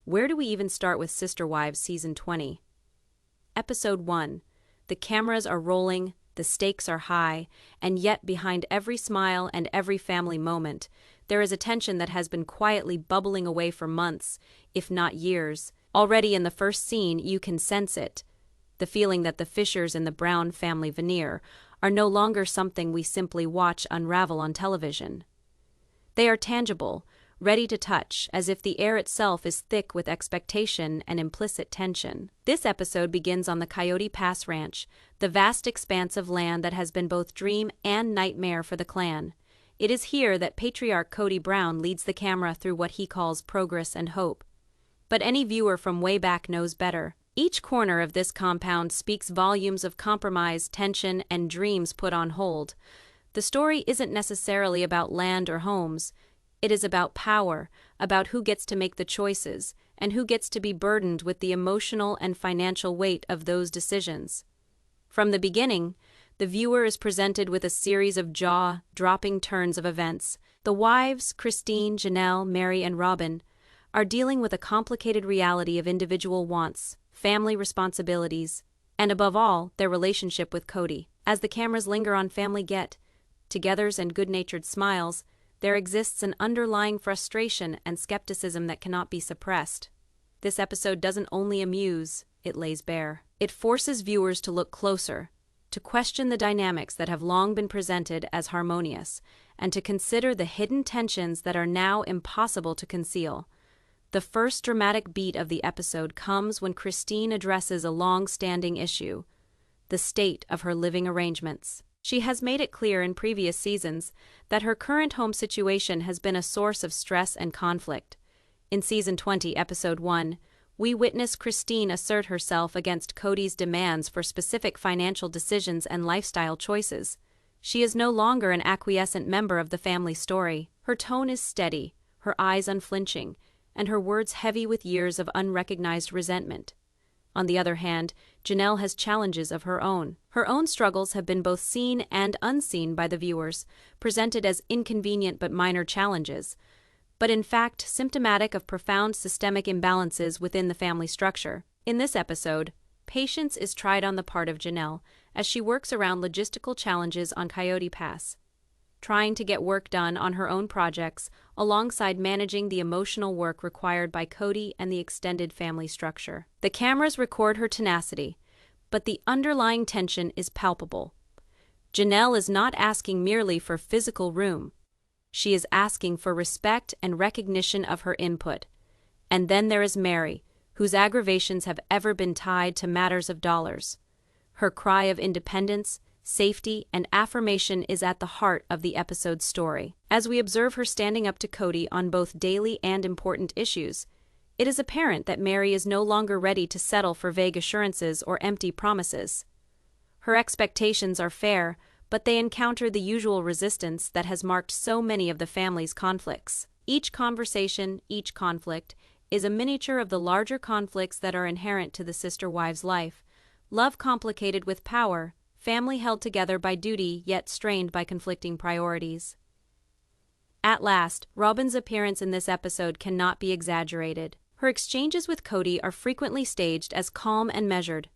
Where do we even start with Sister Wives Season 20? Episode 1. The cameras are rolling, the stakes are high, and yet behind every smile and every family moment, there is a tension that has been quietly bubbling away for months, if not years. Already in the first scene, you can sense it. The feeling that the fissures in the Brown family veneer are no longer something we simply watch unravel on television. They are tangible, ready to touch, as if the air itself is thick with expectation and implicit tension. This episode begins on the Coyote Pass Ranch, the vast expanse of land that has been both dream and nightmare for the clan. It is here that patriarch Cody Brown leads the camera through what he calls progress and hope. But any viewer from way back knows better. Each corner of this compound speaks volumes of compromise, tension, and dreams put on hold. The story isn't necessarily about land or homes. It is about power, about who gets to make the choices, and who gets to be burdened with the emotional and financial weight of those decisions. From the beginning, the viewer is presented with a series of jaw-dropping turns of events. The wives, Christine, Janelle, Meri, and Robyn, are dealing with a complicated reality of individual wants, family responsibilities, and above all, their relationship with Cody. As the cameras linger on family get-togethers and good-natured smiles, there exists an underlying frustration and skepticism that cannot be suppressed. This episode doesn't only amuse, it lays bare. It forces viewers to look closer, to question the dynamics that have long been presented as harmonious, and to consider the hidden tensions that are now impossible to conceal. The first dramatic beat of the episode comes when Christine addresses a long-standing issue: the state of her living arrangements. She has made it clear in previous seasons that her current home situation has been a source of stress and conflict. In Season 20, Episode 1, we witness Christine assert herself against Cody's demands for specific financial decisions and lifestyle choices. She is no longer an acquiescent member of the family story. Her tone is steady, her eyes unflinching, and her words heavy with years of unrecognized resentment. On the other hand, Janelle has challenges of her own. Her own struggles have been both seen and unseen by the viewers, presented as inconvenient but minor challenges, but in fact symptomatic of profound systemic imbalances within the family structure. In this episode, patience is tried on the part of Janelle as she works around logistical challenges on Coyote Pass, trying to get work done on her own projects alongside managing the emotional work required by Cody and the extended family structure. The cameras record her tenacity, but the underlying tension is palpable. Janelle is not asking merely for physical room. She is asking for respect and recognition of her input. And then there is Meri, whose aggravations have ever been tied to matters of dollars. Her cry of independence, safety, and affirmation is at the heart of the episode's story. As we observe her standing up to Cody on both daily and important issues, it is apparent that Meri is no longer ready to settle for vague assurances or empty promises. Her expectations are fair, but they encounter the usual resistance that has marked so many of the family's conflicts. Each conversation, each conflict, is a miniature of the larger conflicts that are inherent to the sister wives' life: love complicated with power, family held together by duty yet strained by conflicting priorities. At last, Robyn's appearance in this episode cannot be exaggerated. Her exchanges with Cody are frequently staged as calm and measured,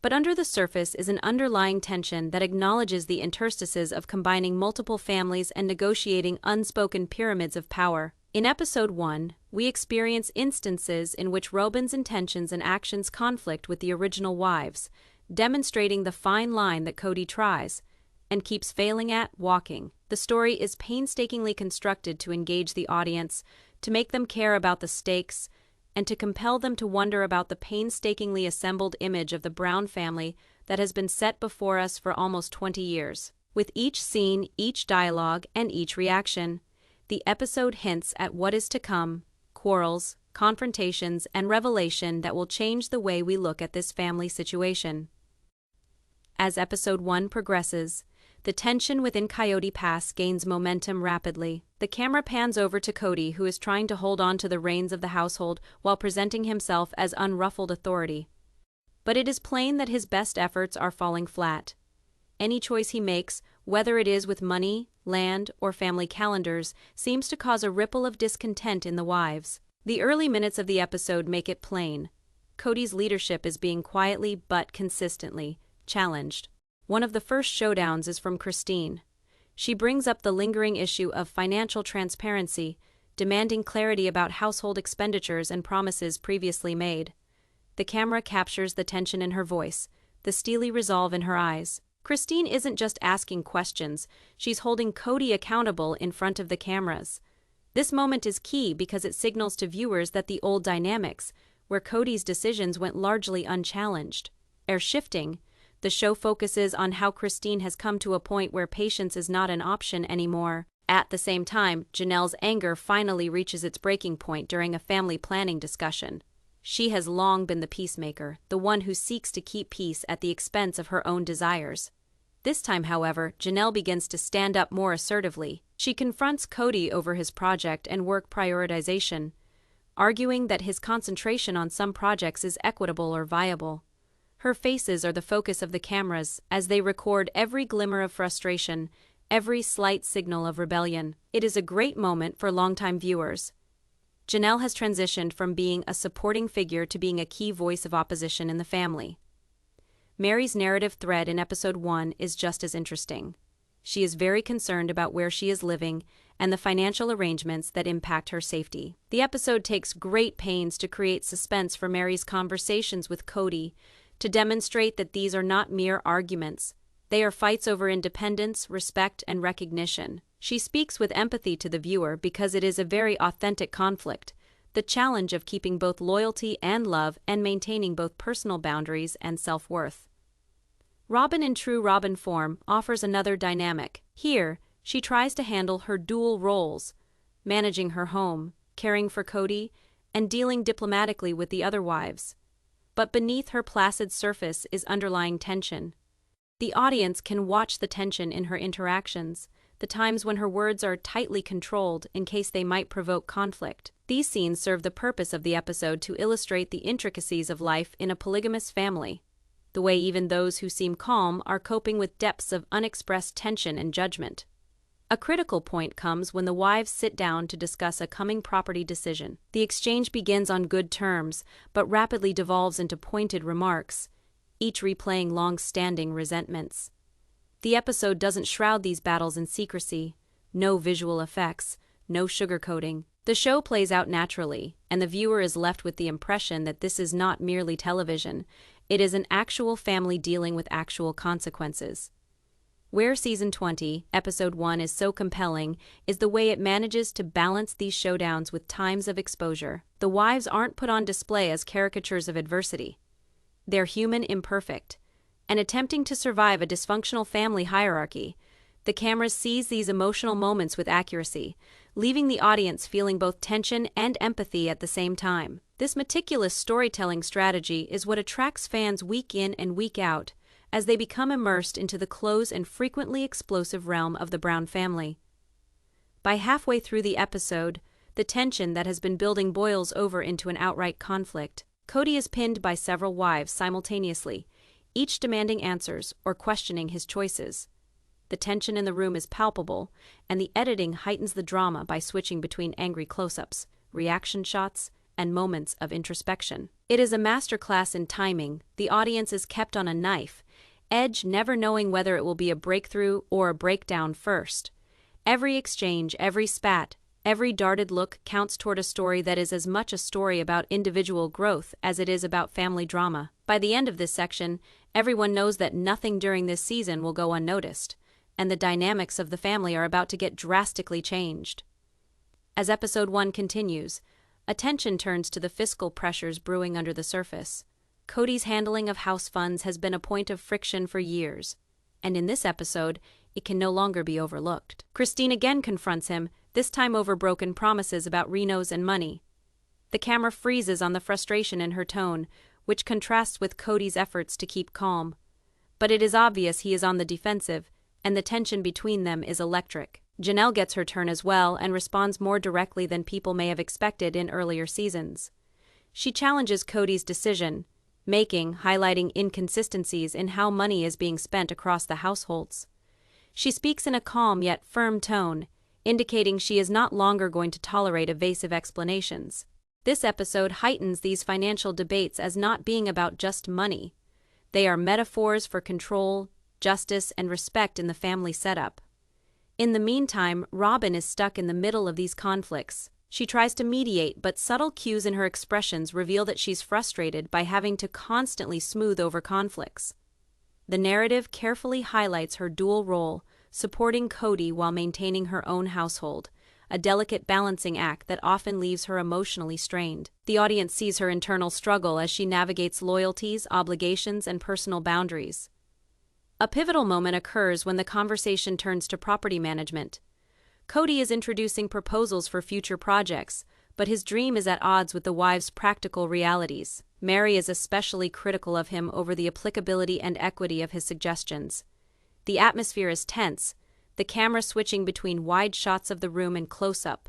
but under the surface is an underlying tension that acknowledges the interstices of combining multiple families and negotiating unspoken pyramids of power. In Episode 1, we experience instances in which Robyn's intentions and actions conflict with the original wives, demonstrating the fine line that Cody tries and keeps failing at walking. The story is painstakingly constructed to engage the audience, to make them care about the stakes, and to compel them to wonder about the painstakingly assembled image of the Brown family that has been set before us for almost 20 years. With each scene, each dialogue, and each reaction, the episode hints at what is to come: quarrels, confrontations, and revelation that will change the way we look at this family situation. As Episode 1 progresses, the tension within Coyote Pass gains momentum rapidly. The camera pans over to Cody, who is trying to hold on to the reins of the household while presenting himself as unruffled authority. But it is plain that his best efforts are falling flat. Any choice he makes, whether it is with money, land, or family calendars, seems to cause a ripple of discontent in the wives. The early minutes of the episode make it plain. Cody's leadership is being quietly but consistently challenged. One of the first showdowns is from Christine. She brings up the lingering issue of financial transparency, demanding clarity about household expenditures and promises previously made. The camera captures the tension in her voice, the steely resolve in her eyes. Christine isn't just asking questions, she's holding Cody accountable in front of the cameras. This moment is key because it signals to viewers that the old dynamics, where Cody's decisions went largely unchallenged, are shifting. The show focuses on how Christine has come to a point where patience is not an option anymore. At the same time, Janelle's anger finally reaches its breaking point during a family planning discussion. She has long been the peacemaker, the one who seeks to keep peace at the expense of her own desires. This time, however, Janelle begins to stand up more assertively. She confronts Cody over his project and work prioritization, arguing that his concentration on some projects is equitable or viable. Her faces are the focus of the cameras as they record every glimmer of frustration, every slight signal of rebellion. It is a great moment for longtime viewers. Janelle has transitioned from being a supporting figure to being a key voice of opposition in the family. Meri's narrative thread in episode 1 is just as interesting. She is very concerned about where she is living and the financial arrangements that impact her safety. The episode takes great pains to create suspense for Meri's conversations with Cody, to demonstrate that these are not mere arguments. They are fights over independence, respect, and recognition. She speaks with empathy to the viewer because it is a very authentic conflict, the challenge of keeping both loyalty and love and maintaining both personal boundaries and self-worth. Robyn, in true Robyn form, offers another dynamic. Here, she tries to handle her dual roles, managing her home, caring for Cody, and dealing diplomatically with the other wives. But beneath her placid surface is underlying tension. The audience can watch the tension in her interactions, the times when her words are tightly controlled in case they might provoke conflict. These scenes serve the purpose of the episode to illustrate the intricacies of life in a polygamous family, the way even those who seem calm are coping with depths of unexpressed tension and judgment. A critical point comes when the wives sit down to discuss a coming property decision. The exchange begins on good terms, but rapidly devolves into pointed remarks, each replaying long-standing resentments. The episode doesn't shroud these battles in secrecy, no visual effects, no sugarcoating. The show plays out naturally, and the viewer is left with the impression that this is not merely television, it is an actual family dealing with actual consequences. Where Season 20, Episode 1 is so compelling is the way it manages to balance these showdowns with times of exposure. The wives aren't put on display as caricatures of adversity. They're human, imperfect, and attempting to survive a dysfunctional family hierarchy. The cameras seize these emotional moments with accuracy, leaving the audience feeling both tension and empathy at the same time. This meticulous storytelling strategy is what attracts fans week in and week out as they become immersed into the close and frequently explosive realm of the Brown family. By halfway through the episode, the tension that has been building boils over into an outright conflict. Cody is pinned by several wives simultaneously, each demanding answers or questioning his choices. The tension in the room is palpable, and the editing heightens the drama by switching between angry close-ups, reaction shots, and moments of introspection. It is a masterclass in timing. The audience is kept on a knife edge, never knowing whether it will be a breakthrough or a breakdown first. Every exchange, every spat, every darted look counts toward a story that is as much a story about individual growth as it is about family drama. By the end of this section, everyone knows that nothing during this season will go unnoticed, and the dynamics of the family are about to get drastically changed. As Episode 1 continues, attention turns to the fiscal pressures brewing under the surface. Cody's handling of house funds has been a point of friction for years, and in this episode, it can no longer be overlooked. Christine again confronts him, this time over broken promises about Reno's and money. The camera freezes on the frustration in her tone, which contrasts with Cody's efforts to keep calm. But it is obvious he is on the defensive, and the tension between them is electric. Janelle gets her turn as well and responds more directly than people may have expected in earlier seasons. She challenges Cody's decision-making, highlighting inconsistencies in how money is being spent across the households. She speaks in a calm yet firm tone, indicating she is not longer going to tolerate evasive explanations. This episode heightens these financial debates as not being about just money. They are metaphors for control, justice, and respect in the family setup. In the meantime, Robyn is stuck in the middle of these conflicts. She tries to mediate, but subtle cues in her expressions reveal that she's frustrated by having to constantly smooth over conflicts. The narrative carefully highlights her dual role, supporting Cody while maintaining her own household, a delicate balancing act that often leaves her emotionally strained. The audience sees her internal struggle as she navigates loyalties, obligations, and personal boundaries. A pivotal moment occurs when the conversation turns to property management. Cody is introducing proposals for future projects, but his dream is at odds with the wife's practical realities. Meri is especially critical of him over the applicability and equity of his suggestions. The atmosphere is tense, the camera switching between wide shots of the room and close-up,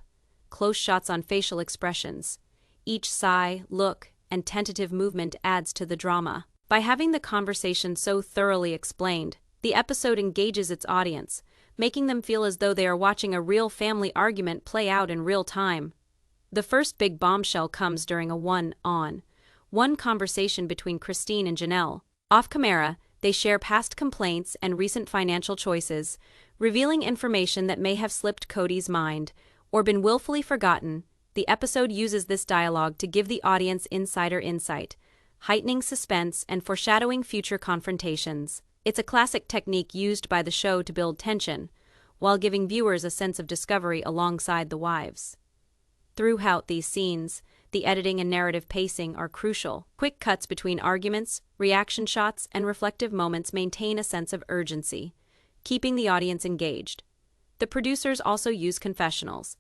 close shots on facial expressions. Each sigh, look, and tentative movement adds to the drama. By having the conversation so thoroughly explained, the episode engages its audience, making them feel as though they are watching a real family argument play out in real time. The first big bombshell comes during a one-on-one conversation between Christine and Janelle. Off camera, they share past complaints and recent financial choices, revealing information that may have slipped Cody's mind or been willfully forgotten. The episode uses this dialogue to give the audience insider insight, heightening suspense and foreshadowing future confrontations. It's a classic technique used by the show to build tension, while giving viewers a sense of discovery alongside the wives. Throughout these scenes, the editing and narrative pacing are crucial. Quick cuts between arguments, reaction shots, and reflective moments maintain a sense of urgency, keeping the audience engaged. The producers also use confessionals,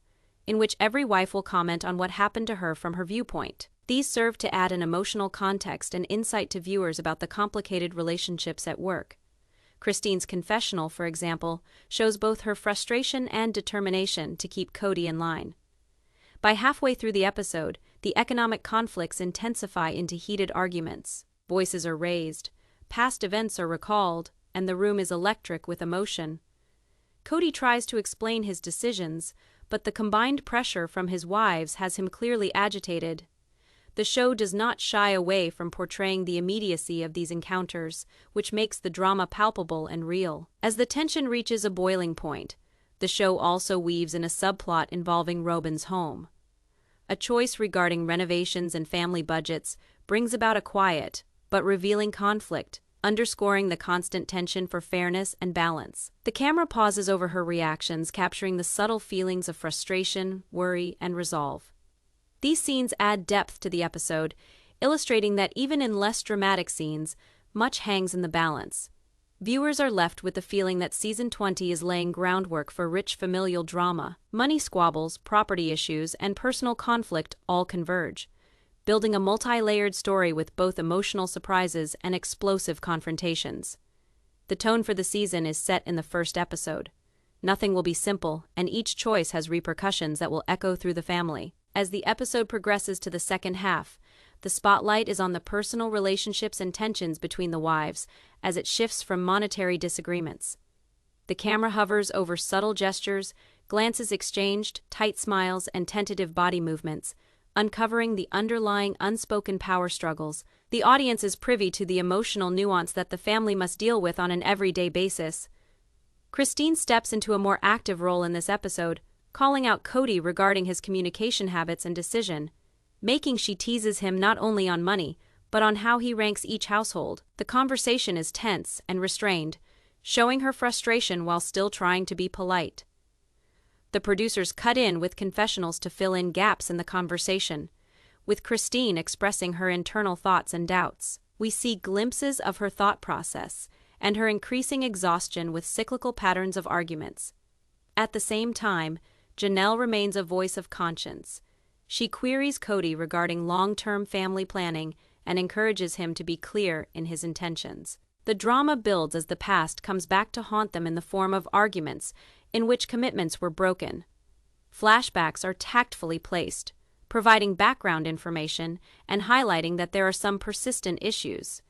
in which every wife will comment on what happened to her from her viewpoint. These serve to add an emotional context and insight to viewers about the complicated relationships at work. Christine's confessional, for example, shows both her frustration and determination to keep Cody in line. By halfway through the episode, the economic conflicts intensify into heated arguments. Voices are raised, past events are recalled, and the room is electric with emotion. Cody tries to explain his decisions, but the combined pressure from his wives has him clearly agitated. The show does not shy away from portraying the immediacy of these encounters, which makes the drama palpable and real. As the tension reaches a boiling point, the show also weaves in a subplot involving Robyn's home. A choice regarding renovations and family budgets brings about a quiet, but revealing conflict, underscoring the constant tension for fairness and balance. The camera pauses over her reactions, capturing the subtle feelings of frustration, worry, and resolve. These scenes add depth to the episode, illustrating that even in less dramatic scenes, much hangs in the balance. Viewers are left with the feeling that Season 20 is laying groundwork for rich familial drama. Money squabbles, property issues, and personal conflict all converge, building a multi-layered story with both emotional surprises and explosive confrontations. The tone for the season is set in the first episode. Nothing will be simple, and each choice has repercussions that will echo through the family. As the episode progresses to the second half, the spotlight is on the personal relationships and tensions between the wives as it shifts from monetary disagreements. The camera hovers over subtle gestures, glances exchanged, tight smiles, and tentative body movements, uncovering the underlying unspoken power struggles. The audience is privy to the emotional nuance that the family must deal with on an everyday basis. Christine steps into a more active role in this episode, calling out Cody regarding his communication habits and decision-making. She teases him not only on money, but on how he ranks each household. The conversation is tense and restrained, showing her frustration while still trying to be polite. The producers cut in with confessionals to fill in gaps in the conversation, with Christine expressing her internal thoughts and doubts. We see glimpses of her thought process and her increasing exhaustion with cyclical patterns of arguments. At the same time, Janelle remains a voice of conscience. She queries Cody regarding long-term family planning and encourages him to be clear in his intentions. The drama builds as the past comes back to haunt them in the form of arguments in which commitments were broken. Flashbacks are tactfully placed, providing background information and highlighting that there are some persistent issues.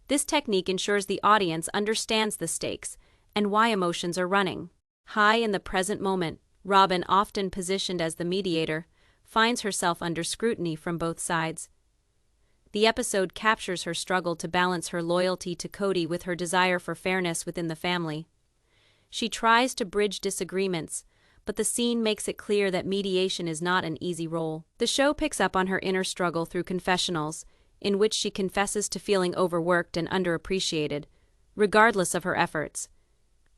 This technique ensures the audience understands the stakes and why emotions are running high in the present moment. Robyn, often positioned as the mediator, finds herself under scrutiny from both sides. The episode captures her struggle to balance her loyalty to Cody with her desire for fairness within the family. She tries to bridge disagreements, but the scene makes it clear that mediation is not an easy role. The show picks up on her inner struggle through confessionals, in which she confesses to feeling overworked and underappreciated, regardless of her efforts.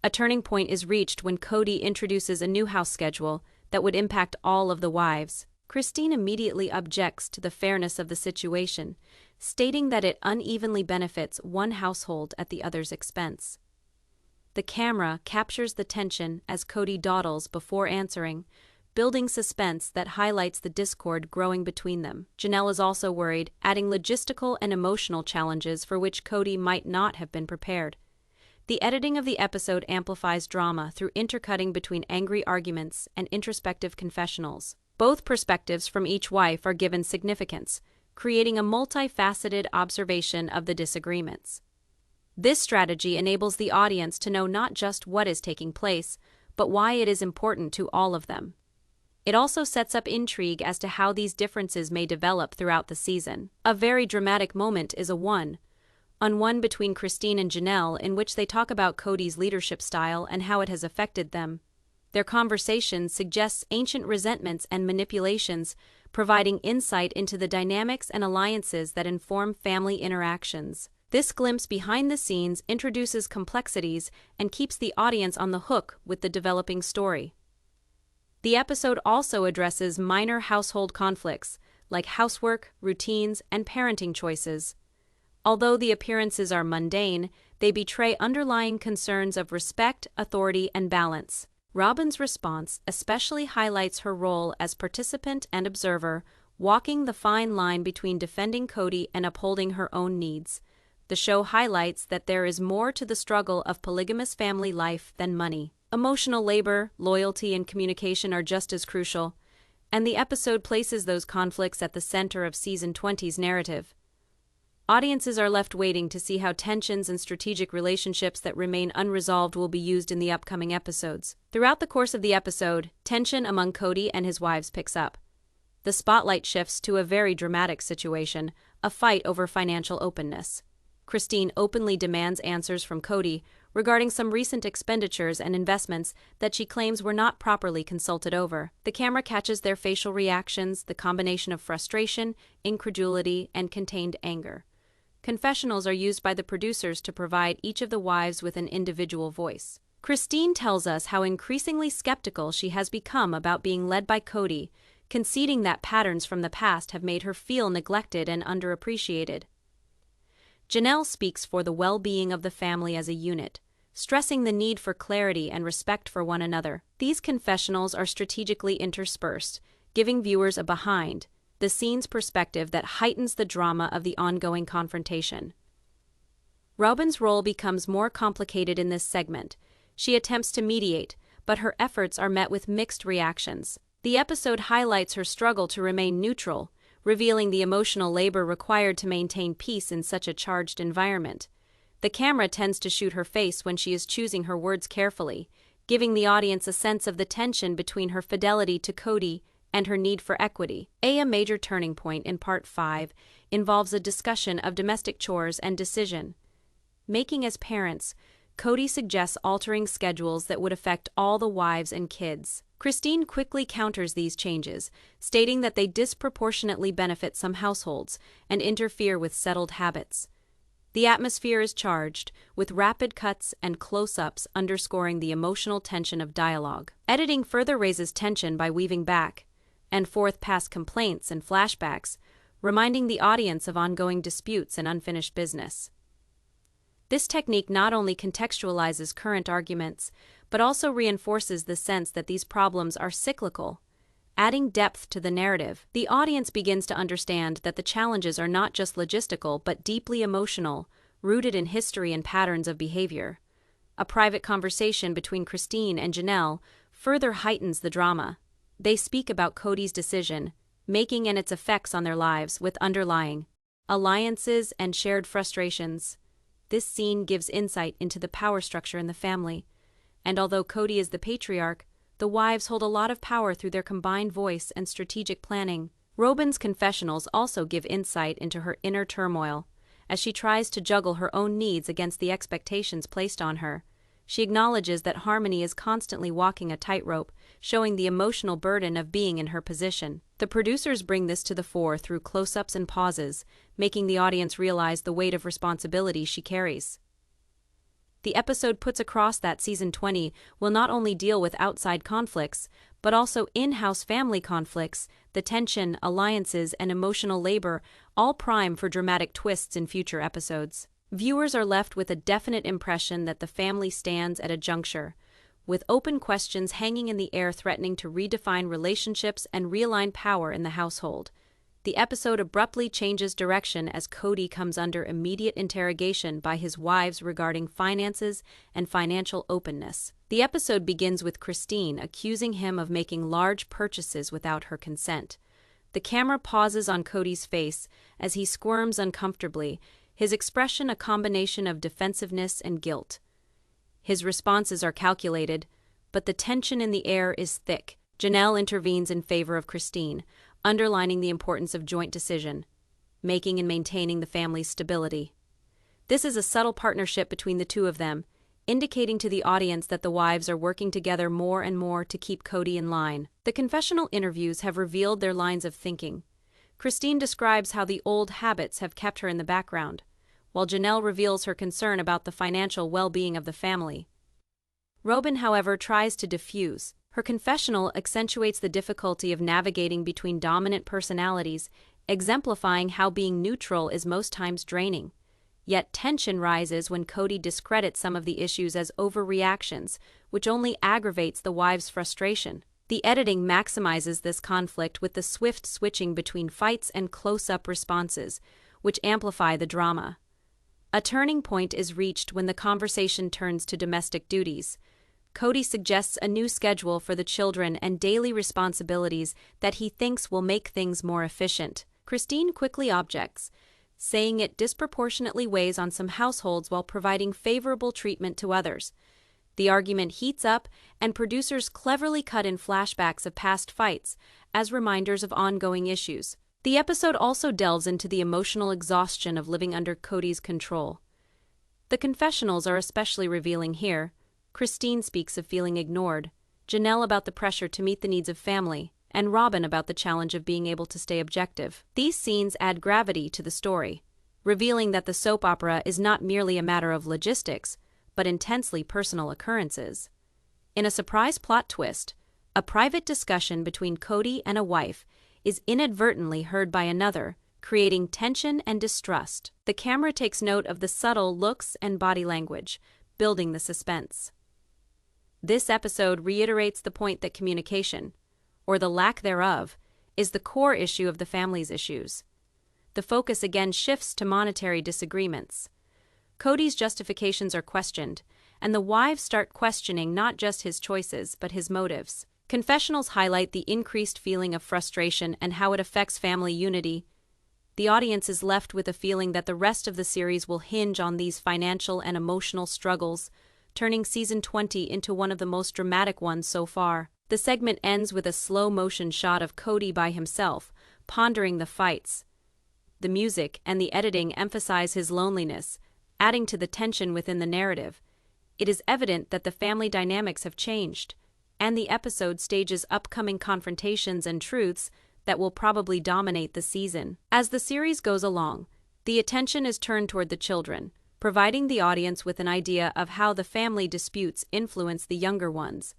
A turning point is reached when Cody introduces a new house schedule that would impact all of the wives. Christine immediately objects to the fairness of the situation, stating that it unevenly benefits one household at the other's expense. The camera captures the tension as Cody dawdles before answering, building suspense that highlights the discord growing between them. Janelle is also worried, adding logistical and emotional challenges for which Cody might not have been prepared. The editing of the episode amplifies drama through intercutting between angry arguments and introspective confessionals. Both perspectives from each wife are given significance, creating a multifaceted observation of the disagreements. This strategy enables the audience to know not just what is taking place, but why it is important to all of them. It also sets up intrigue as to how these differences may develop throughout the season. A very dramatic moment is a one-on-one between Christine and Janelle in which they talk about Cody's leadership style and how it has affected them. Their conversation suggests ancient resentments and manipulations, providing insight into the dynamics and alliances that inform family interactions. This glimpse behind the scenes introduces complexities and keeps the audience on the hook with the developing story. The episode also addresses minor household conflicts, like housework, routines, and parenting choices. Although the appearances are mundane, they betray underlying concerns of respect, authority, and balance. Robyn's response especially highlights her role as participant and observer, walking the fine line between defending Cody and upholding her own needs. The show highlights that there is more to the struggle of polygamous family life than money. Emotional labor, loyalty, and communication are just as crucial, and the episode places those conflicts at the center of Season 20's narrative. Audiences are left waiting to see how tensions and strategic relationships that remain unresolved will be used in the upcoming episodes. Throughout the course of the episode, tension among Cody and his wives picks up. The spotlight shifts to a very dramatic situation, a fight over financial openness. Christine openly demands answers from Cody regarding some recent expenditures and investments that she claims were not properly consulted over. The camera catches their facial reactions, the combination of frustration, incredulity, and contained anger. Confessionals are used by the producers to provide each of the wives with an individual voice. Christine tells us how increasingly skeptical she has become about being led by Cody, conceding that patterns from the past have made her feel neglected and underappreciated. Janelle speaks for the well-being of the family as a unit, stressing the need for clarity and respect for one another. These confessionals are strategically interspersed, giving viewers a behind-the-scenes perspective that heightens the drama of the ongoing confrontation. Robyn's role becomes more complicated in this segment. She attempts to mediate, but her efforts are met with mixed reactions. The episode highlights her struggle to remain neutral, revealing the emotional labor required to maintain peace in such a charged environment. The camera tends to shoot her face when she is choosing her words carefully, giving the audience a sense of the tension between her fidelity to Cody and her need for equity. A major turning point in Part 5 involves a discussion of domestic chores and decision-making as parents. Cody suggests altering schedules that would affect all the wives and kids. Christine quickly counters these changes, stating that they disproportionately benefit some households and interfere with settled habits. The atmosphere is charged, with rapid cuts and close-ups underscoring the emotional tension of dialogue. Editing further raises tension by weaving back and forth past complaints and flashbacks, reminding the audience of ongoing disputes and unfinished business. This technique not only contextualizes current arguments, but also reinforces the sense that these problems are cyclical, adding depth to the narrative. The audience begins to understand that the challenges are not just logistical but deeply emotional, rooted in history and patterns of behavior. A private conversation between Christine and Janelle further heightens the drama. They speak about Cody's decision-making and its effects on their lives, with underlying alliances and shared frustrations. This scene gives insight into the power structure in the family, and although Cody is the patriarch, the wives hold a lot of power through their combined voice and strategic planning. Robyn's confessionals also give insight into her inner turmoil, as she tries to juggle her own needs against the expectations placed on her. She acknowledges that Harmony is constantly walking a tightrope, showing the emotional burden of being in her position. The producers bring this to the fore through close-ups and pauses, making the audience realize the weight of responsibility she carries. The episode puts across that season 20 will not only deal with outside conflicts, but also in-house family conflicts, the tension, alliances, and emotional labor, all prime for dramatic twists in future episodes. Viewers are left with a definite impression that the family stands at a juncture, with open questions hanging in the air threatening to redefine relationships and realign power in the household. The episode abruptly changes direction as Cody comes under immediate interrogation by his wives regarding finances and financial openness. The episode begins with Christine accusing him of making large purchases without her consent. The camera pauses on Cody's face as he squirms uncomfortably, his expression a combination of defensiveness and guilt. His responses are calculated, but the tension in the air is thick. Janelle intervenes in favor of Christine, underlining the importance of joint decision-making and maintaining the family's stability. This is a subtle partnership between the two of them, indicating to the audience that the wives are working together more and more to keep Cody in line. The confessional interviews have revealed their lines of thinking. Christine describes how the old habits have kept her in the background, while Janelle reveals her concern about the financial well-being of the family. Robyn, however, tries to diffuse. Her confessional accentuates the difficulty of navigating between dominant personalities, exemplifying how being neutral is most times draining. Yet tension rises when Cody discredits some of the issues as overreactions, which only aggravates the wives' frustration. The editing maximizes this conflict with the swift switching between fights and close-up responses, which amplify the drama. A turning point is reached when the conversation turns to domestic duties. Cody suggests a new schedule for the children and daily responsibilities that he thinks will make things more efficient. Christine quickly objects, saying it disproportionately weighs on some households while providing favorable treatment to others. The argument heats up, and producers cleverly cut in flashbacks of past fights as reminders of ongoing issues. The episode also delves into the emotional exhaustion of living under Cody's control. The confessionals are especially revealing here. Christine speaks of feeling ignored, Janelle about the pressure to meet the needs of family, and Robyn about the challenge of being able to stay objective. These scenes add gravity to the story, revealing that the soap opera is not merely a matter of logistics, but intensely personal occurrences. In a surprise plot twist, a private discussion between Cody and a wife is inadvertently heard by another, creating tension and distrust. The camera takes note of the subtle looks and body language, building the suspense. This episode reiterates the point that communication, or the lack thereof, is the core issue of the family's issues. The focus again shifts to monetary disagreements. Cody's justifications are questioned, and the wives start questioning not just his choices, but his motives. Confessionals highlight the increased feeling of frustration and how it affects family unity. The audience is left with a feeling that the rest of the series will hinge on these financial and emotional struggles, turning season 20 into one of the most dramatic ones so far. The segment ends with a slow-motion shot of Cody by himself, pondering the fights. The music and the editing emphasize his loneliness, adding to the tension within the narrative. It is evident that the family dynamics have changed, and the episode stages upcoming confrontations and truths that will probably dominate the season. As the series goes along, the attention is turned toward the children, providing the audience with an idea of how the family disputes influence the younger ones.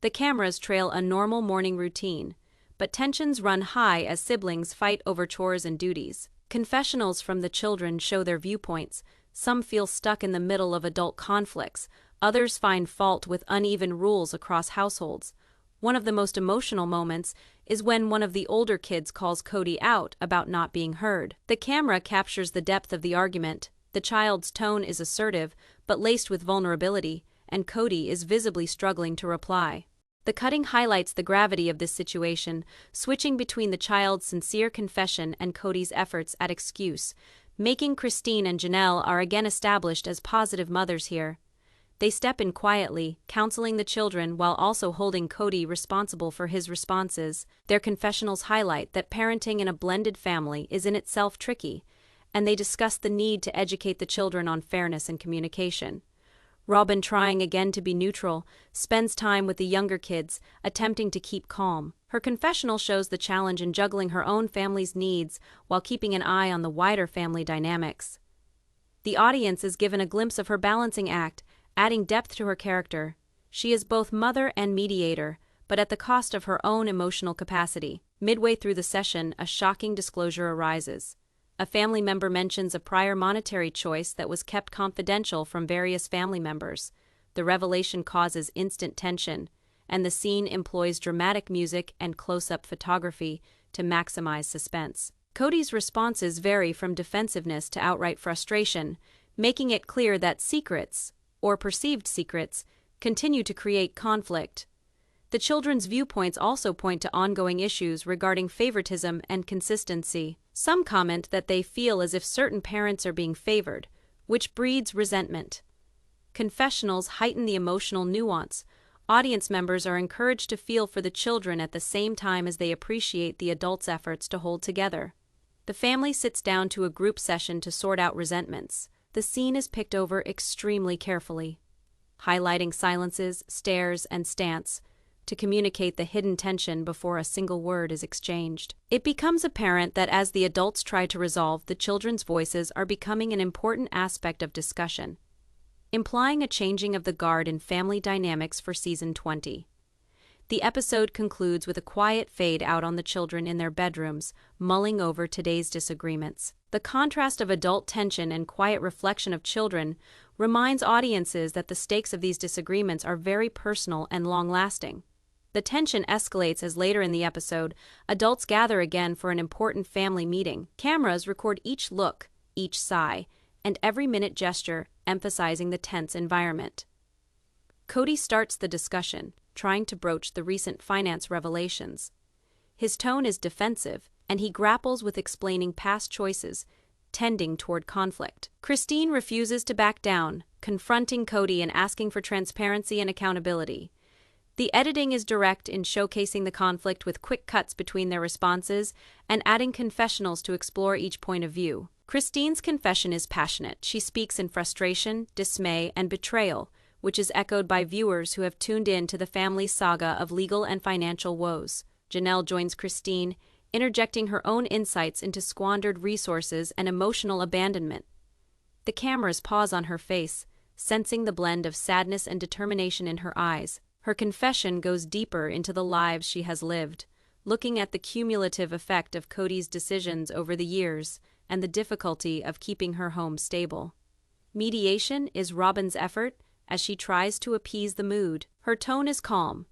The cameras trail a normal morning routine, but tensions run high as siblings fight over chores and duties. Confessionals from the children show their viewpoints. Some feel stuck in the middle of adult conflicts, others find fault with uneven rules across households. One of the most emotional moments is when one of the older kids calls Cody out about not being heard. The camera captures the depth of the argument. The child's tone is assertive, but laced with vulnerability, and Cody is visibly struggling to reply. The cutting highlights the gravity of this situation, switching between the child's sincere confession and Cody's efforts at excuse, making Christine and Janelle are again established as positive mothers here. They step in quietly, counseling the children while also holding Cody responsible for his responses. Their confessionals highlight that parenting in a blended family is in itself tricky, and they discuss the need to educate the children on fairness and communication. Robyn, trying again to be neutral, spends time with the younger kids, attempting to keep calm. Her confessional shows the challenge in juggling her own family's needs while keeping an eye on the wider family dynamics. The audience is given a glimpse of her balancing act, adding depth to her character. She is both mother and mediator, but at the cost of her own emotional capacity. Midway through the session, a shocking disclosure arises. A family member mentions a prior monetary choice that was kept confidential from various family members. The revelation causes instant tension, and the scene employs dramatic music and close-up photography to maximize suspense. Cody's responses vary from defensiveness to outright frustration, making it clear that secrets, or perceived secrets, continue to create conflict. The children's viewpoints also point to ongoing issues regarding favoritism and consistency. Some comment that they feel as if certain parents are being favored, which breeds resentment. Confessionals heighten the emotional nuance. Audience members are encouraged to feel for the children at the same time as they appreciate the adults' efforts to hold together. The family sits down to a group session to sort out resentments. The scene is picked over extremely carefully, highlighting silences, stares, and stance to communicate the hidden tension before a single word is exchanged. It becomes apparent that as the adults try to resolve, the children's voices are becoming an important aspect of discussion, implying a changing of the guard in family dynamics for season 20. The episode concludes with a quiet fade out on the children in their bedrooms, mulling over today's disagreements. The contrast of adult tension and quiet reflection of children reminds audiences that the stakes of these disagreements are very personal and long-lasting. The tension escalates as later in the episode, adults gather again for an important family meeting. Cameras record each look, each sigh, and every minute gesture, emphasizing the tense environment. Cody starts the discussion, trying to broach the recent finance revelations. His tone is defensive, and he grapples with explaining past choices, tending toward conflict. Christine refuses to back down, confronting Cody and asking for transparency and accountability. The editing is direct in showcasing the conflict with quick cuts between their responses and adding confessionals to explore each point of view. Christine's confession is passionate. She speaks in frustration, dismay, and betrayal, which is echoed by viewers who have tuned in to the family's saga of legal and financial woes. Janelle joins Christine, interjecting her own insights into squandered resources and emotional abandonment. The cameras pause on her face, sensing the blend of sadness and determination in her eyes. Her confession goes deeper into the lives she has lived, looking at the cumulative effect of Cody's decisions over the years and the difficulty of keeping her home stable. Mediation is Robyn's effort as she tries to appease the mood. Her tone is calm,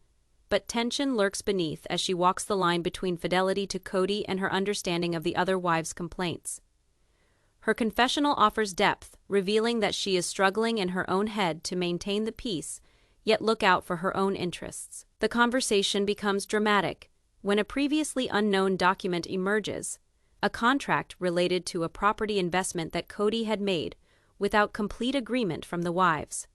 but tension lurks beneath as she walks the line between fidelity to Cody and her understanding of the other wives' complaints. Her confessional offers depth, revealing that she is struggling in her own head to maintain the peace, yet look out for her own interests. The conversation becomes dramatic when a previously unknown document emerges, a contract related to a property investment that Cody had made without complete agreement from the wives.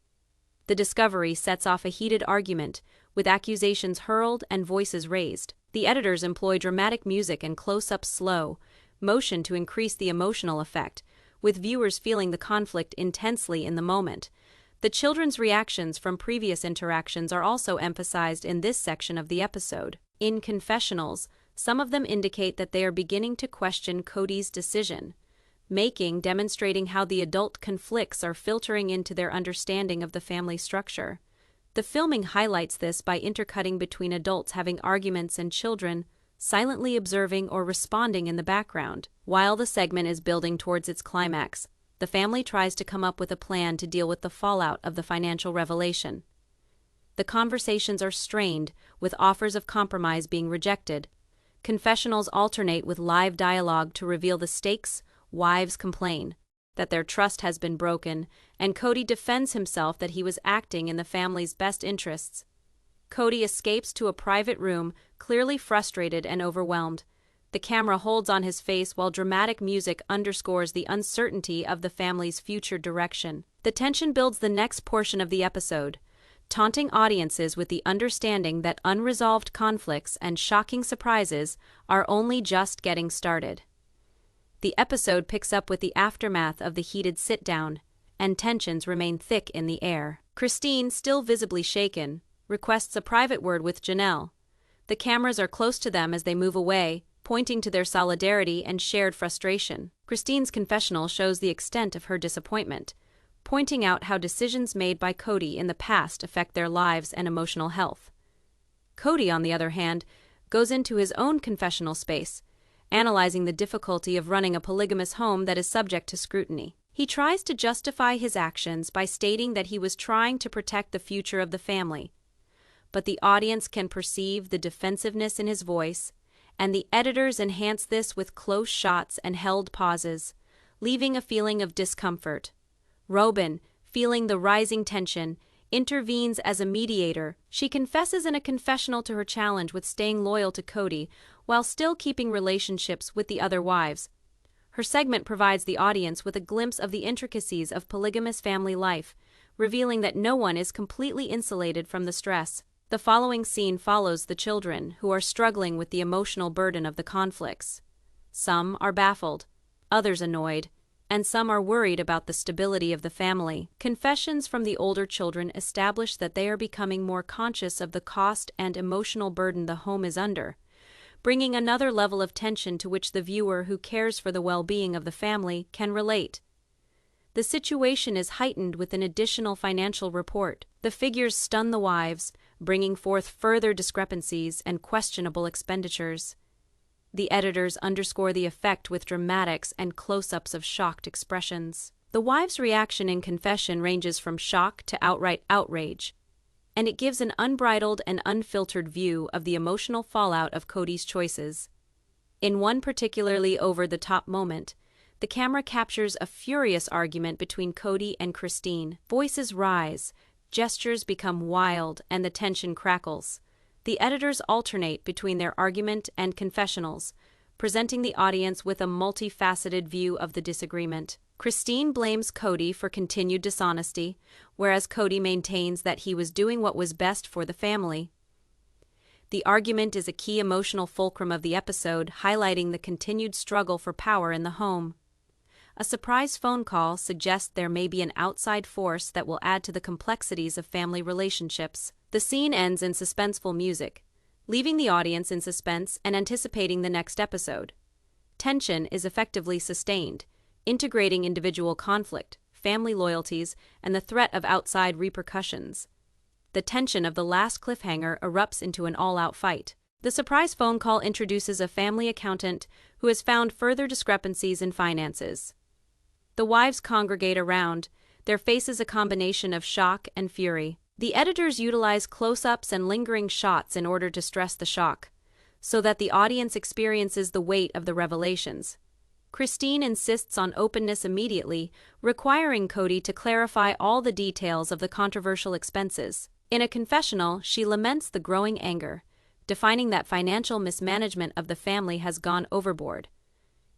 The discovery sets off a heated argument, with accusations hurled and voices raised. The editors employ dramatic music and close-up slow motion to increase the emotional effect, with viewers feeling the conflict intensely in the moment. The children's reactions from previous interactions are also emphasized in this section of the episode. In confessionals, some of them indicate that they are beginning to question Cody's decision, demonstrating how the adult conflicts are filtering into their understanding of the family structure. The filming highlights this by intercutting between adults having arguments and children silently observing or responding in the background. While the segment is building towards its climax, the family tries to come up with a plan to deal with the fallout of the financial revelation. The conversations are strained, with offers of compromise being rejected. Confessionals alternate with live dialogue to reveal the stakes. Wives complain that their trust has been broken, and Cody defends himself that he was acting in the family's best interests. Cody escapes to a private room, clearly frustrated and overwhelmed. The camera holds on his face while dramatic music underscores the uncertainty of the family's future direction. The tension builds the next portion of the episode, taunting audiences with the understanding that unresolved conflicts and shocking surprises are only just getting started. The episode picks up with the aftermath of the heated sit-down, and tensions remain thick in the air. Christine, still visibly shaken, requests a private word with Janelle. The cameras are close to them as they move away, pointing to their solidarity and shared frustration. Christine's confessional shows the extent of her disappointment, pointing out how decisions made by Cody in the past affect their lives and emotional health. Cody, on the other hand, goes into his own confessional space, analyzing the difficulty of running a polygamous home that is subject to scrutiny. He tries to justify his actions by stating that he was trying to protect the future of the family, but the audience can perceive the defensiveness in his voice, and the editors enhance this with close shots and held pauses, leaving a feeling of discomfort. Robyn, feeling the rising tension, intervenes as a mediator. She confesses in a confessional to her challenge with staying loyal to Cody while still keeping relationships with the other wives. Her segment provides the audience with a glimpse of the intricacies of polygamous family life, revealing that no one is completely insulated from the stress. The following scene follows the children, who are struggling with the emotional burden of the conflicts. Some are baffled, others annoyed, and some are worried about the stability of the family. Confessions from the older children establish that they are becoming more conscious of the cost and emotional burden the home is under, bringing another level of tension to which the viewer who cares for the well-being of the family can relate. The situation is heightened with an additional financial report. The figures stun the wives, bringing forth further discrepancies and questionable expenditures. The editors underscore the effect with dramatics and close-ups of shocked expressions. The wives' reaction in confession ranges from shock to outright outrage, and it gives an unbridled and unfiltered view of the emotional fallout of Cody's choices. In one particularly over-the-top moment, the camera captures a furious argument between Cody and Christine. Voices rise, gestures become wild, and the tension crackles. The editors alternate between their argument and confessionals, presenting the audience with a multifaceted view of the disagreement. Christine blames Cody for continued dishonesty, whereas Cody maintains that he was doing what was best for the family. The argument is a key emotional fulcrum of the episode, highlighting the continued struggle for power in the home. A surprise phone call suggests there may be an outside force that will add to the complexities of family relationships. The scene ends in suspenseful music, leaving the audience in suspense and anticipating the next episode. Tension is effectively sustained, integrating individual conflict, family loyalties, and the threat of outside repercussions. The tension of the last cliffhanger erupts into an all-out fight. The surprise phone call introduces a family accountant who has found further discrepancies in finances. The wives congregate around, their faces a combination of shock and fury. The editors utilize close-ups and lingering shots in order to stress the shock, so that the audience experiences the weight of the revelations. Christine insists on openness immediately, requiring Cody to clarify all the details of the controversial expenses. In a confessional, she laments the growing anger, defining that financial mismanagement of the family has gone overboard.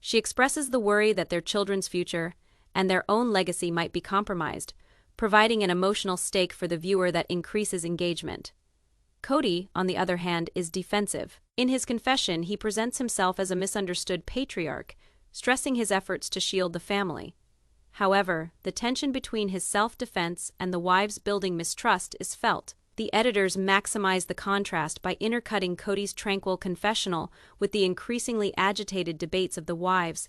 She expresses the worry that their children's future and their own legacy might be compromised, providing an emotional stake for the viewer that increases engagement. Cody, on the other hand, is defensive. In his confession, he presents himself as a misunderstood patriarch, stressing his efforts to shield the family. However, the tension between his self-defense and the wives' building mistrust is felt. The editors maximize the contrast by intercutting Cody's tranquil confessional with the increasingly agitated debates of the wives,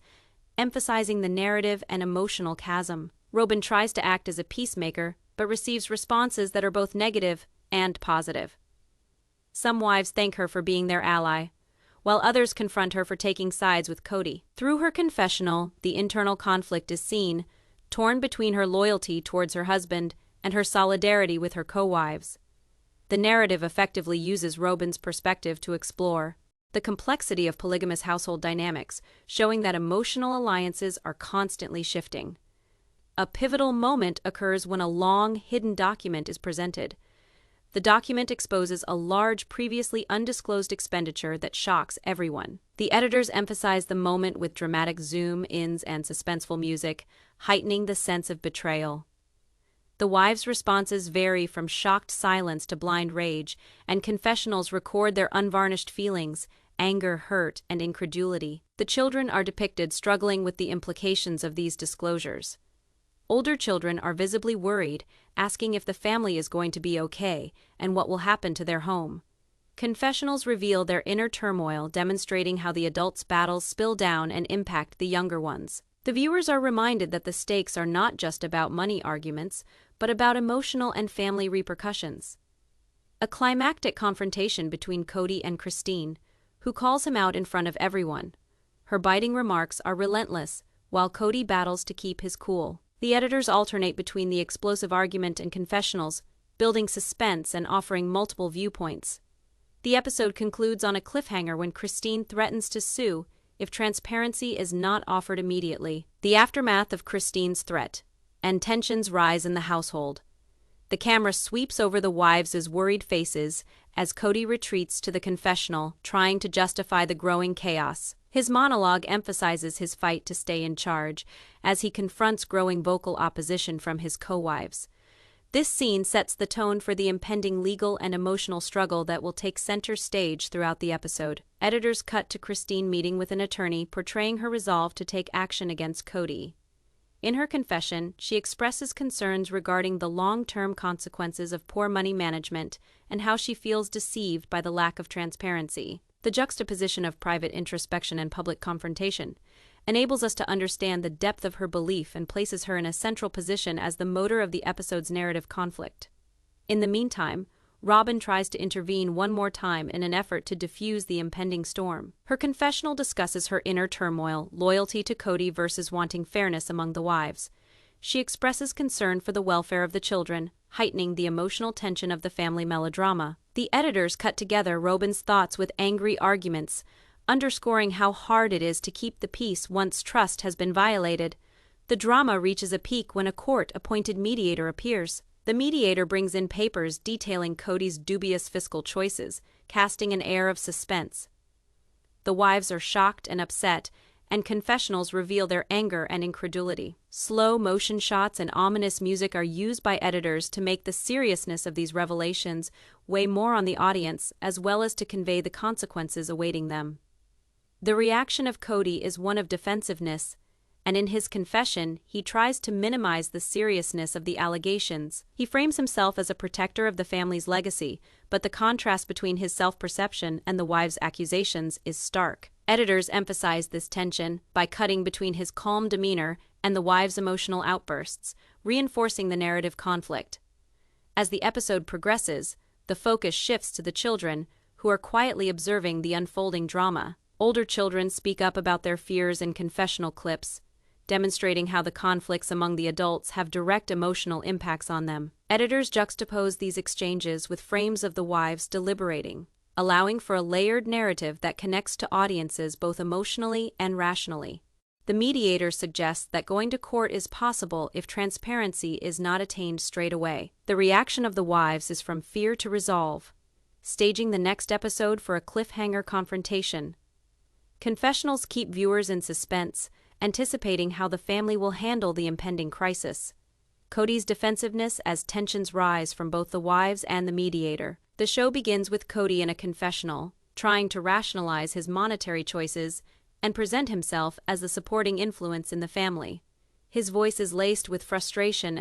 emphasizing the narrative and emotional chasm. Robyn tries to act as a peacemaker, but receives responses that are both negative and positive. Some wives thank her for being their ally, while others confront her for taking sides with Cody. Through her confessional, the internal conflict is seen, torn between her loyalty towards her husband and her solidarity with her co-wives. The narrative effectively uses Robyn's perspective to explore the complexity of polygamous household dynamics, showing that emotional alliances are constantly shifting. A pivotal moment occurs when a long, hidden document is presented. The document exposes a large, previously undisclosed expenditure that shocks everyone. The editors emphasize the moment with dramatic zoom-ins and suspenseful music, heightening the sense of betrayal. The wives' responses vary from shocked silence to blind rage, and confessionals record their unvarnished feelings, anger, hurt, and incredulity. The children are depicted struggling with the implications of these disclosures. Older children are visibly worried, asking if the family is going to be okay and what will happen to their home. Confessionals reveal their inner turmoil, demonstrating how the adults' battles spill down and impact the younger ones. The viewers are reminded that the stakes are not just about money arguments, but about emotional and family repercussions. A climactic confrontation between Cody and Christine, who calls him out in front of everyone. Her biting remarks are relentless, while Cody battles to keep his cool. The editors alternate between the explosive argument and confessionals, building suspense and offering multiple viewpoints. The episode concludes on a cliffhanger when Christine threatens to sue if transparency is not offered immediately. The aftermath of Christine's threat, and tensions rise in the household. The camera sweeps over the wives' worried faces as Cody retreats to the confessional, trying to justify the growing chaos. His monologue emphasizes his fight to stay in charge, as he confronts growing vocal opposition from his co-wives. This scene sets the tone for the impending legal and emotional struggle that will take center stage throughout the episode. Editors cut to Christine meeting with an attorney, portraying her resolve to take action against Cody. In her confession, she expresses concerns regarding the long-term consequences of poor money management and how she feels deceived by the lack of transparency. The juxtaposition of private introspection and public confrontation enables us to understand the depth of her belief and places her in a central position as the motor of the episode's narrative conflict. In the meantime, Robyn tries to intervene one more time in an effort to diffuse the impending storm. Her confessional discusses her inner turmoil, loyalty to Cody versus wanting fairness among the wives. She expresses concern for the welfare of the children, heightening the emotional tension of the family melodrama. The editors cut together Robyn's thoughts with angry arguments, underscoring how hard it is to keep the peace once trust has been violated. The drama reaches a peak when a court-appointed mediator appears. The mediator brings in papers detailing Cody's dubious fiscal choices, casting an air of suspense. The wives are shocked and upset, and confessionals reveal their anger and incredulity. Slow motion shots and ominous music are used by editors to make the seriousness of these revelations weigh more on the audience, as well as to convey the consequences awaiting them. The reaction of Cody is one of defensiveness, and in his confession, he tries to minimize the seriousness of the allegations. He frames himself as a protector of the family's legacy, but the contrast between his self-perception and the wives' accusations is stark. Editors emphasize this tension by cutting between his calm demeanor and the wives' emotional outbursts, reinforcing the narrative conflict. As the episode progresses, the focus shifts to the children, who are quietly observing the unfolding drama. Older children speak up about their fears in confessional clips, demonstrating how the conflicts among the adults have direct emotional impacts on them. Editors juxtapose these exchanges with frames of the wives deliberating, allowing for a layered narrative that connects to audiences both emotionally and rationally. The mediator suggests that going to court is possible if transparency is not attained straight away. The reaction of the wives is from fear to resolve, staging the next episode for a cliffhanger confrontation. Confessionals keep viewers in suspense, anticipating how the family will handle the impending crisis. Cody's defensiveness as tensions rise from both the wives and the mediator. The show begins with Cody in a confessional, trying to rationalize his monetary choices and present himself as the supporting influence in the family. His voice is laced with frustration,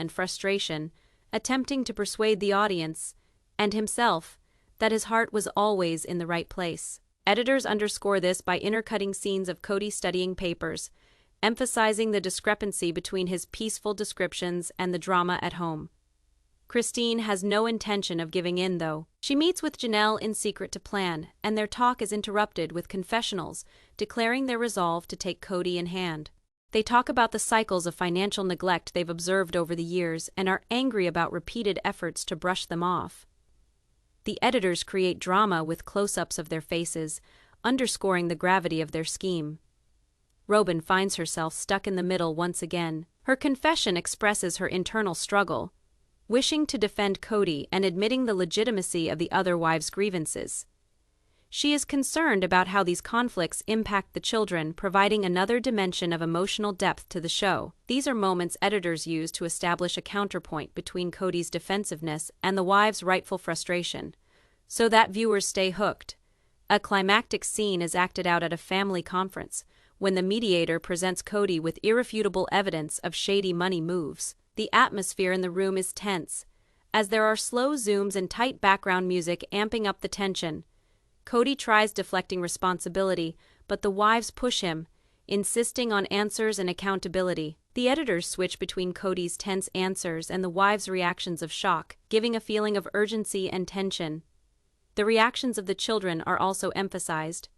attempting to persuade the audience and himself that his heart was always in the right place. Editors underscore this by intercutting scenes of Cody studying papers, emphasizing the discrepancy between his peaceful descriptions and the drama at home. Christine has no intention of giving in, though. She meets with Janelle in secret to plan, and their talk is interrupted with confessionals declaring their resolve to take Cody in hand. They talk about the cycles of financial neglect they've observed over the years and are angry about repeated efforts to brush them off. The editors create drama with close-ups of their faces, underscoring the gravity of their scheme. Robyn finds herself stuck in the middle once again. Her confession expresses her internal struggle, wishing to defend Cody and admitting the legitimacy of the other wives' grievances. She is concerned about how these conflicts impact the children, providing another dimension of emotional depth to the show. These are moments editors use to establish a counterpoint between Cody's defensiveness and the wives' rightful frustration, so that viewers stay hooked. A climactic scene is acted out at a family conference, when the mediator presents Cody with irrefutable evidence of shady money moves. The atmosphere in the room is tense, as there are slow zooms and tight background music amping up the tension. Cody tries deflecting responsibility, but the wives push him, insisting on answers and accountability. The editors switch between Cody's tense answers and the wives' reactions of shock, giving a feeling of urgency and tension. The reactions of the children are also emphasized.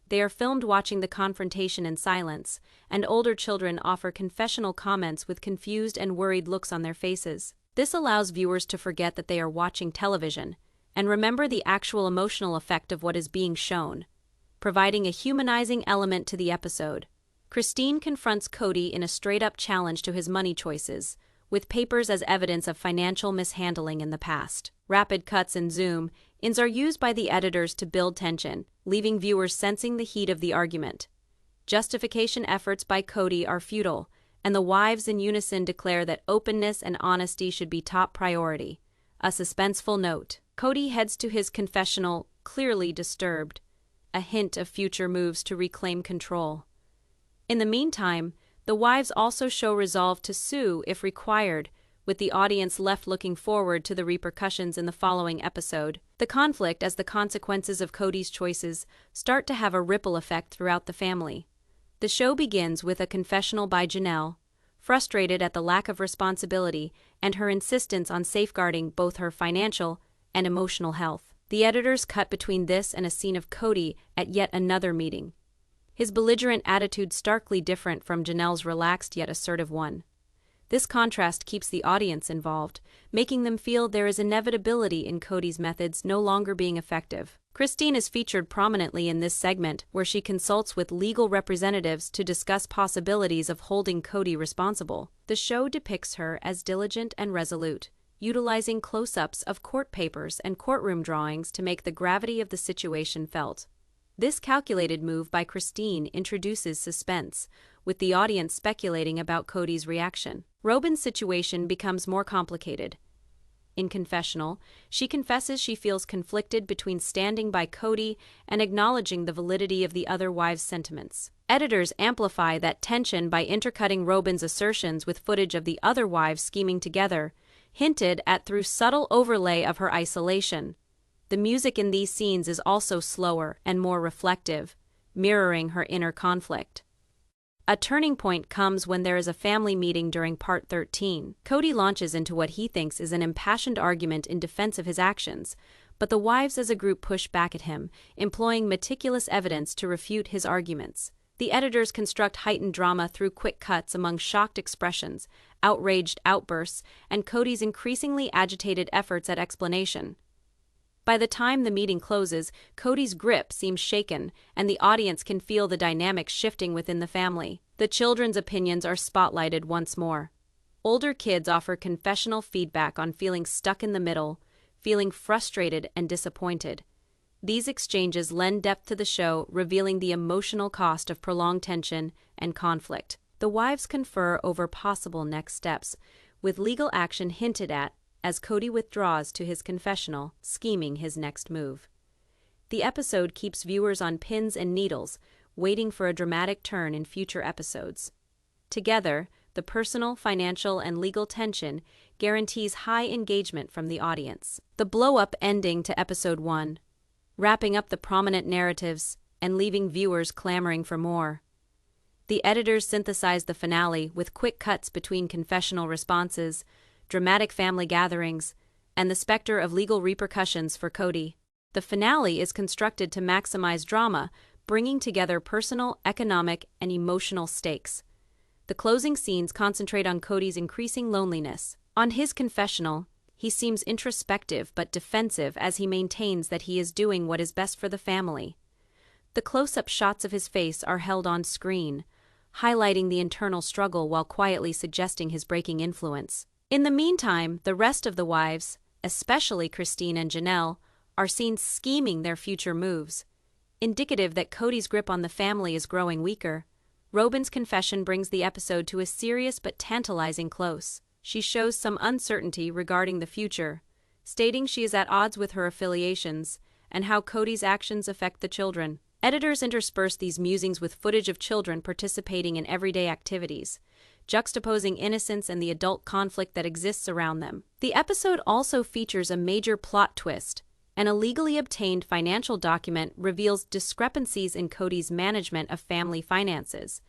They are filmed watching the confrontation in silence, and older children offer confessional comments with confused and worried looks on their faces. This allows viewers to forget that they are watching television, and remember the actual emotional effect of what is being shown, providing a humanizing element to the episode. Christine confronts Cody in a straight-up challenge to his money choices, with papers as evidence of financial mishandling in the past. Rapid cuts and zoom-ins are used by the editors to build tension, leaving viewers sensing the heat of the argument. Justification efforts by Cody are futile, and the wives in unison declare that openness and honesty should be top priority. A suspenseful note. Cody heads to his confessional, clearly disturbed, a hint of future moves to reclaim control. In the meantime, the wives also show resolve to sue if required, with the audience left looking forward to the repercussions in the following episode. The conflict as the consequences of Cody's choices start to have a ripple effect throughout the family. The show begins with a confessional by Janelle, frustrated at the lack of responsibility and her insistence on safeguarding both her financial and emotional health. The editors cut between this and a scene of Cody at yet another meeting, his belligerent attitude starkly different from Janelle's relaxed yet assertive one. This contrast keeps the audience involved, making them feel there is inevitability in Cody's methods no longer being effective. Christine is featured prominently in this segment, where she consults with legal representatives to discuss possibilities of holding Cody responsible. The show depicts her as diligent and resolute, utilizing close-ups of court papers and courtroom drawings to make the gravity of the situation felt. This calculated move by Christine introduces suspense, with the audience speculating about Cody's reaction. Robyn's situation becomes more complicated. In confessional, she confesses she feels conflicted between standing by Cody and acknowledging the validity of the other wives' sentiments. Editors amplify that tension by intercutting Robyn's assertions with footage of the other wives scheming together, hinted at through subtle overlay of her isolation. The music in these scenes is also slower and more reflective, mirroring her inner conflict. A turning point comes when there is a family meeting during part 13. Cody launches into what he thinks is an impassioned argument in defense of his actions, but the wives as a group push back at him, employing meticulous evidence to refute his arguments. The editors construct heightened drama through quick cuts among shocked expressions, outraged outbursts, and Cody's increasingly agitated efforts at explanation. By the time the meeting closes, Cody's grip seems shaken, and the audience can feel the dynamics shifting within the family. The children's opinions are spotlighted once more. Older kids offer confessional feedback on feeling stuck in the middle, feeling frustrated and disappointed. These exchanges lend depth to the show, revealing the emotional cost of prolonged tension and conflict. The wives confer over possible next steps, with legal action hinted at as Cody withdraws to his confessional, scheming his next move. The episode keeps viewers on pins and needles, waiting for a dramatic turn in future episodes. Together, the personal, financial, and legal tension guarantees high engagement from the audience. The blow-up ending to episode 1, wrapping up the prominent narratives and leaving viewers clamoring for more. The editors synthesize the finale with quick cuts between confessional responses, dramatic family gatherings, and the specter of legal repercussions for Cody. The finale is constructed to maximize drama, bringing together personal, economic, and emotional stakes. The closing scenes concentrate on Cody's increasing loneliness. On his confessional, he seems introspective but defensive as he maintains that he is doing what is best for the family. The close-up shots of his face are held on screen, highlighting the internal struggle while quietly suggesting his breaking influence. In the meantime, the rest of the wives, especially Christine and Janelle, are seen scheming their future moves, indicative that Cody's grip on the family is growing weaker. Robyn's confession brings the episode to a serious but tantalizing close. She shows some uncertainty regarding the future, stating she is at odds with her affiliations and how Cody's actions affect the children. Editors intersperse these musings with footage of children participating in everyday activities, juxtaposing innocence and the adult conflict that exists around them. The episode also features a major plot twist. An illegally obtained financial document reveals discrepancies in Cody's management of family finances.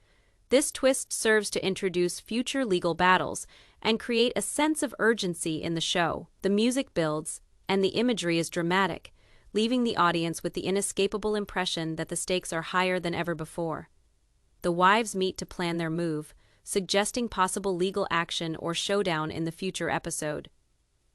This twist serves to introduce future legal battles and create a sense of urgency in the show. The music builds, and the imagery is dramatic, leaving the audience with the inescapable impression that the stakes are higher than ever before. The wives meet to plan their move, suggesting possible legal action or showdown in the future episode.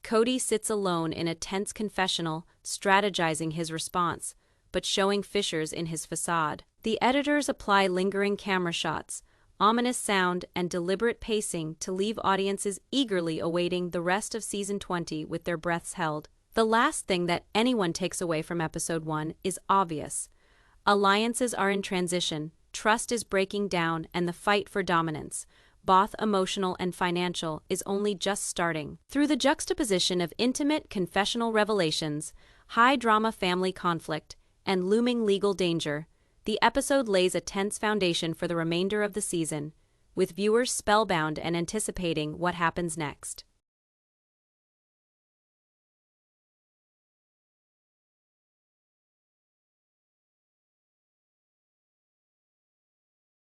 Cody sits alone in a tense confessional, strategizing his response, but showing fissures in his facade. The editors apply lingering camera shots, ominous sound, and deliberate pacing to leave audiences eagerly awaiting the rest of Season 20 with their breaths held. The last thing that anyone takes away from Episode 1 is obvious. Alliances are in transition, trust is breaking down, and the fight for dominance, both emotional and financial, is only just starting. Through the juxtaposition of intimate confessional revelations, high-drama family conflict, and looming legal danger, the episode lays a tense foundation for the remainder of the season, with viewers spellbound and anticipating what happens next.